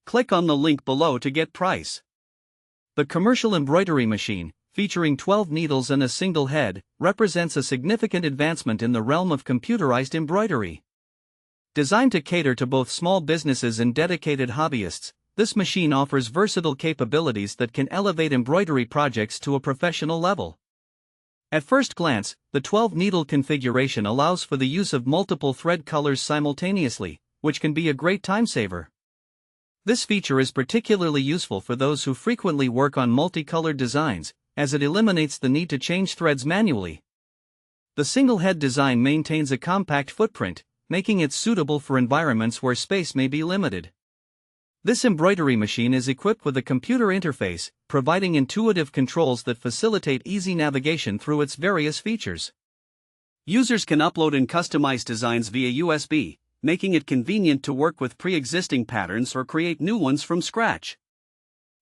Click on the link below to get price. The Commercial Embroidery Machine, featuring 12 needles and a single head, represents a significant advancement in the realm of computerized embroidery. Designed to cater to both small businesses and dedicated hobbyists, this machine offers versatile capabilities that can elevate embroidery projects to a professional level. At first glance, the 12-needle configuration allows for the use of multiple thread colors simultaneously, which can be a great time saver. This feature is particularly useful for those who frequently work on multicolored designs, as it eliminates the need to change threads manually. The single-head design maintains a compact footprint, making it suitable for environments where space may be limited. This embroidery machine is equipped with a computer interface, providing intuitive controls that facilitate easy navigation through its various features. Users can upload and customize designs via USB, making it convenient to work with pre-existing patterns or create new ones from scratch.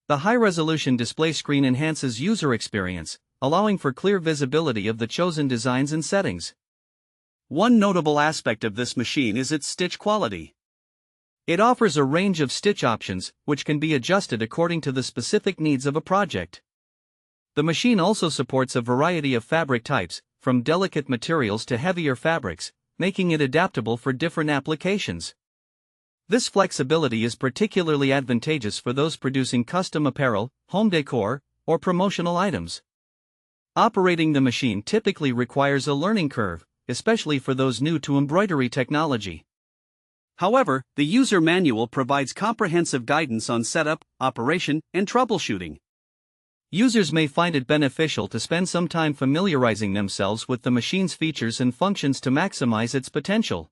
The high-resolution display screen enhances user experience, allowing for clear visibility of the chosen designs and settings. One notable aspect of this machine is its stitch quality. It offers a range of stitch options, which can be adjusted according to the specific needs of a project. The machine also supports a variety of fabric types, from delicate materials to heavier fabrics, making it adaptable for different applications. This flexibility is particularly advantageous for those producing custom apparel, home decor, or promotional items. Operating the machine typically requires a learning curve, especially for those new to embroidery technology. However, the user manual provides comprehensive guidance on setup, operation, and troubleshooting. Users may find it beneficial to spend some time familiarizing themselves with the machine's features and functions to maximize its potential.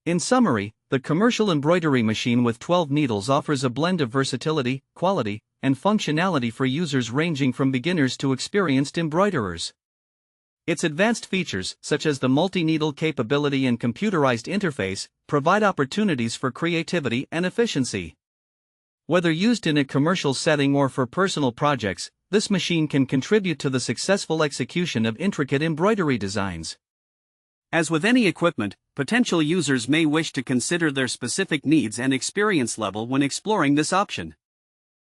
In summary, the Commercial Embroidery Machine with 12 needles offers a blend of versatility, quality, and functionality for users ranging from beginners to experienced embroiderers. Its advanced features, such as the multi-needle capability and computerized interface, provide opportunities for creativity and efficiency. Whether used in a commercial setting or for personal projects, this machine can contribute to the successful execution of intricate embroidery designs. As with any equipment, potential users may wish to consider their specific needs and experience level when exploring this option.